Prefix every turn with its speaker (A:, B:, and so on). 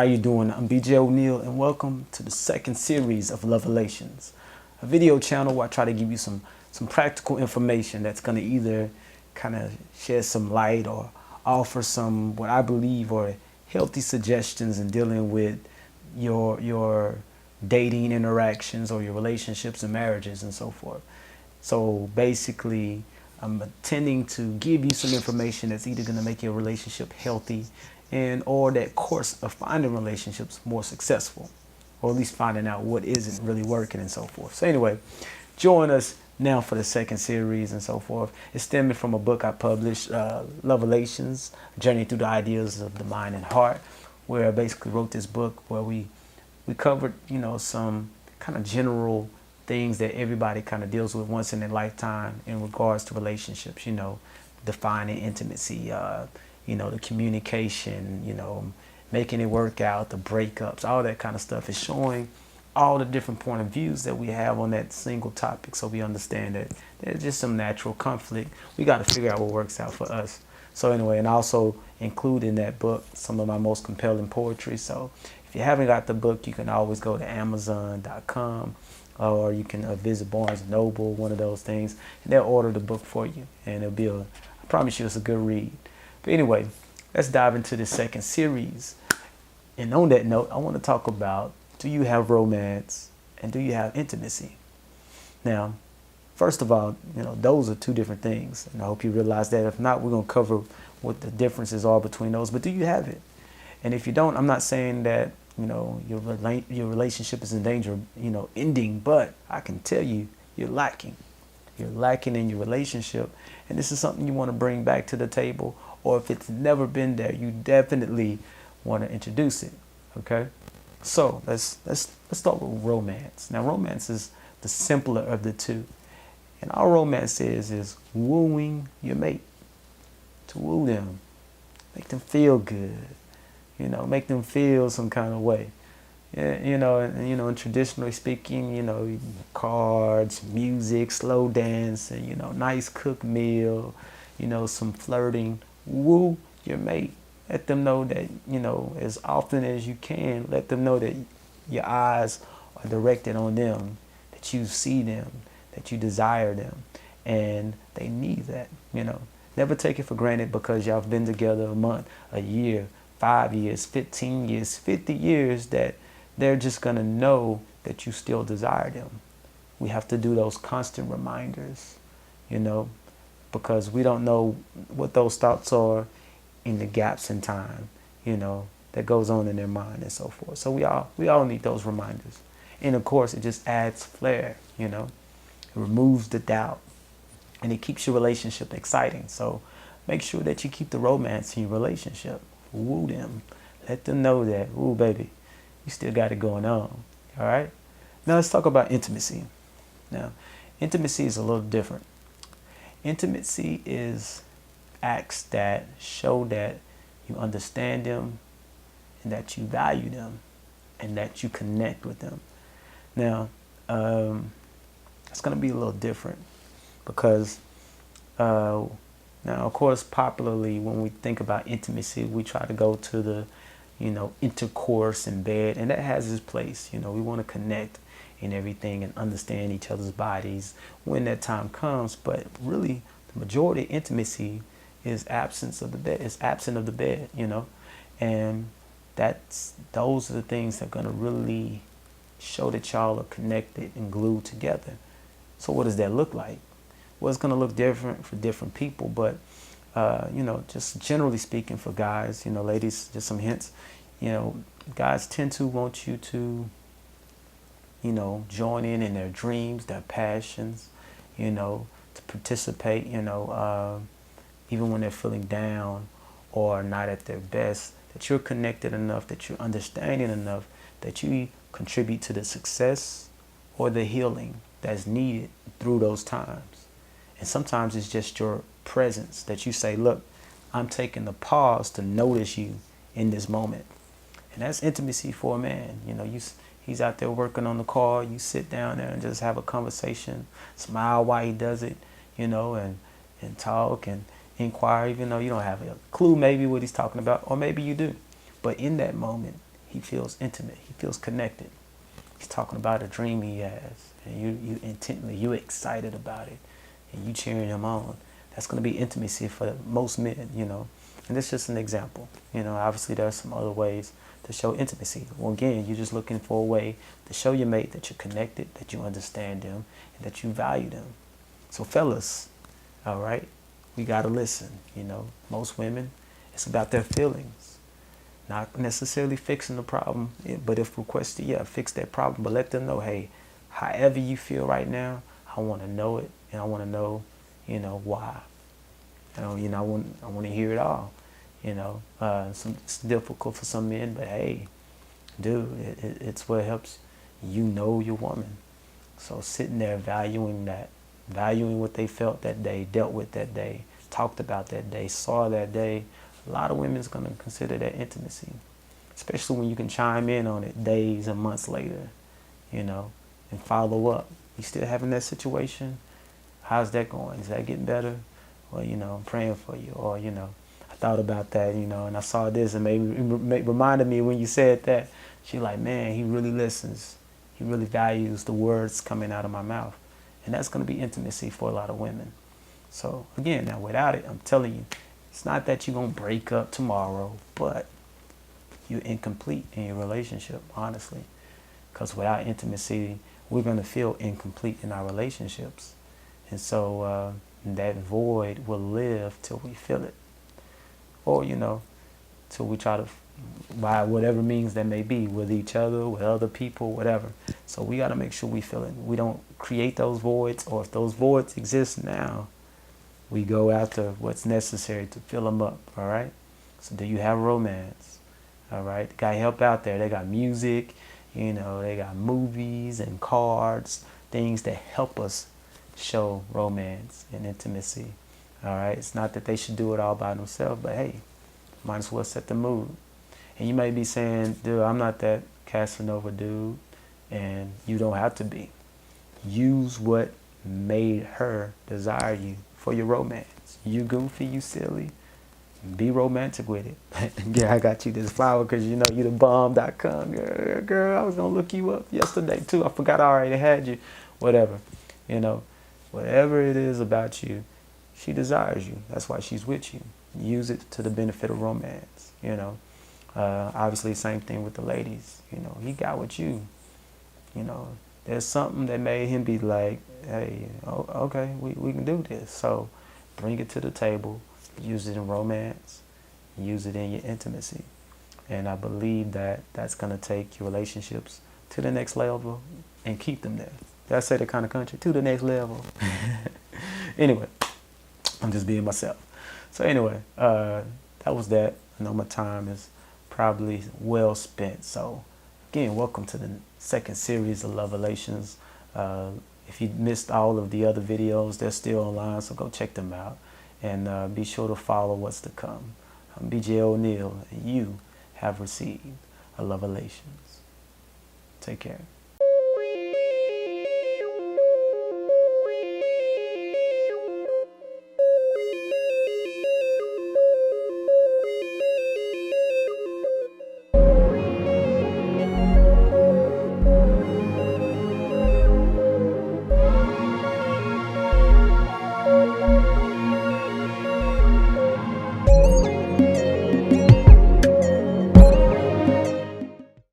A: you doing? I'm BJ O'Neill, and welcome to the second series of Lovelations, a video channel where I try to give you some practical information that's going to either kind of shed some light or offer some what I believe are healthy suggestions in dealing with your dating interactions or your relationships and marriages and so forth. So basically, I'm intending to give you some information that's either going to make your relationship healthy and or that course of finding relationships more successful, or at least finding out what isn't really working and so forth. So anyway, join us now for the second series and so forth. It's stemming from a book I published, Lovelations, Journey Through the Ideas of the Mind and Heart, where I basically wrote this book where we covered, some kind of general things that everybody kind of deals with once in their lifetime in regards to relationships, defining intimacy, the communication, making it work out, the breakups, all that kind of stuff is showing all the different point of views that we have on that single topic. So we understand that there's just some natural conflict. We got to figure out what works out for us. So anyway, and also include in that book some of my most compelling poetry. So if you haven't got the book, you can always go to Amazon.com or you can visit Barnes & Noble, one of those things, and they'll order the book for you. And I promise you it's a good read. But anyway, let's dive into the second series. And on that note, I want to talk about, do you have romance and do you have intimacy? Now, first of all, those are two different things. And I hope you realize that. If not, we're going to cover what the differences are between those. But do you have it? And if you don't, I'm not saying that, your relationship is in danger of, ending. But I can tell you, you're lacking. You're lacking in your relationship. And this is something you want to bring back to the table. Or if it's never been there, you definitely want to introduce it. Okay? So let's start with romance. Now, romance is the simpler of the two. And all romance is wooing your mate. To woo them. Make them feel good. Make them feel some kind of way. Yeah, and traditionally speaking, cards, music, slow dance, and, nice cooked meal, some flirting. Woo your mate. Let them know that, as often as you can, let them know that your eyes are directed on them, that you see them, that you desire them, and they need that, Never take it for granted because y'all have been together a month, a year, 5 years, 15 years, 50 years, that they're just going to know that you still desire them. We have to do those constant reminders, because we don't know what those thoughts are in the gaps in time, that goes on in their mind and so forth. So we all need those reminders. And of course, it just adds flair, it removes the doubt, and it keeps your relationship exciting. So make sure that you keep the romance in your relationship. Woo them. Let them know that, ooh, baby, you still got it going on. All right? Now let's talk about intimacy. Now, intimacy is a little different. Intimacy is acts that show that you understand them and that you value them and that you connect with them. Now, it's going to be a little different because now, of course, popularly when we think about intimacy, we try to go to the, intercourse in bed, and that has its place. We want to connect and everything and understand each other's bodies when that time comes. But really, the majority of intimacy is absence of the bed. It's absent of the bed, and those are the things that are going to really show that y'all are connected and glued together. So what does that look like? Well, it's going to look different for different people, but just generally speaking for guys, ladies, just some hints. Guys tend to want you to, join in their dreams, their passions, to participate, even when they're feeling down or not at their best, that you're connected enough, that you're understanding enough, that you contribute to the success or the healing that's needed through those times. And sometimes it's just your presence that you say, look, I'm taking the pause to notice you in this moment. And that's intimacy for a man. He's out there working on the car. You sit down there and just have a conversation, smile while he does it, and talk and inquire, even though you don't have a clue maybe what he's talking about, or maybe you do. But in that moment, he feels intimate, he feels connected. He's talking about a dream he has, and you intently, you excited about it, and you cheering him on. That's going to be intimacy for most men, you know. And that's just an example. You know, obviously there are some other ways to show intimacy. Well, again, you're just looking for a way to show your mate that you're connected, that you understand them, and that you value them. So fellas, all right, we got to listen. You know, most women, it's about their feelings. Not necessarily fixing the problem, but if requested, yeah, fix that problem. But let them know, hey, however you feel right now, I want to know it, and I want to know, you know, why. I want to hear it all. You know, it's difficult for some men, but hey, dude, it's what helps you know your woman. So sitting there valuing that, valuing what they felt that day, dealt with that day, talked about that day, saw that day. A lot of women's gonna consider that intimacy, especially when you can chime in on it days and months later, you know, and follow up. You still having that situation? How's that going? Is that getting better? Well, you know, I'm praying for you. Or, you know, I thought about that, you know, and I saw this and reminded me when you said that. She like, man, he really listens. He really values the words coming out of my mouth. And that's going to be intimacy for a lot of women. So, again, now without it, I'm telling you, it's not that you're going to break up tomorrow, but you're incomplete in your relationship, honestly. Because without intimacy, we're going to feel incomplete in our relationships. And so that void will live till we feel it. Or, you know, till we try to, by whatever means that may be, with each other, with other people, whatever. So we got to make sure we feel it. We don't create those voids, or if those voids exist now, we go after what's necessary to fill them up, all right? So do you have romance? All right, got help out there. They got music, you know, they got movies and cards, things that help us show romance and intimacy. All right, it's not that they should do it all by themselves, but hey, might as well set the mood. And you may be saying, dude, I'm not that Casanova dude, and you don't have to be. Use what made her desire you for your romance. You goofy, you silly, be romantic with it. Yeah, I got you this flower because you know you the bomb.com. Girl, I was going to look you up yesterday too. I forgot I already had you. Whatever, you know, whatever it is about you, she desires you. That's why she's with you. Use it to the benefit of romance, you know. Obviously, same thing with the ladies. You know, he got with you. You know, there's something that made him be like, hey, okay, we can do this. So bring it to the table. Use it in romance. Use it in your intimacy. And I believe that that's going to take your relationships to the next level and keep them there. Did I say the kind of country? To the next level. Anyway, I'm just being myself. So anyway, that was that. I know my time is probably well spent. So again, welcome to the second series of Lovelations. If you missed all of the other videos, they're still online, so go check them out. And be sure to follow what's to come. I'm BJ O'Neill, and you have received a Lovelations. Take care.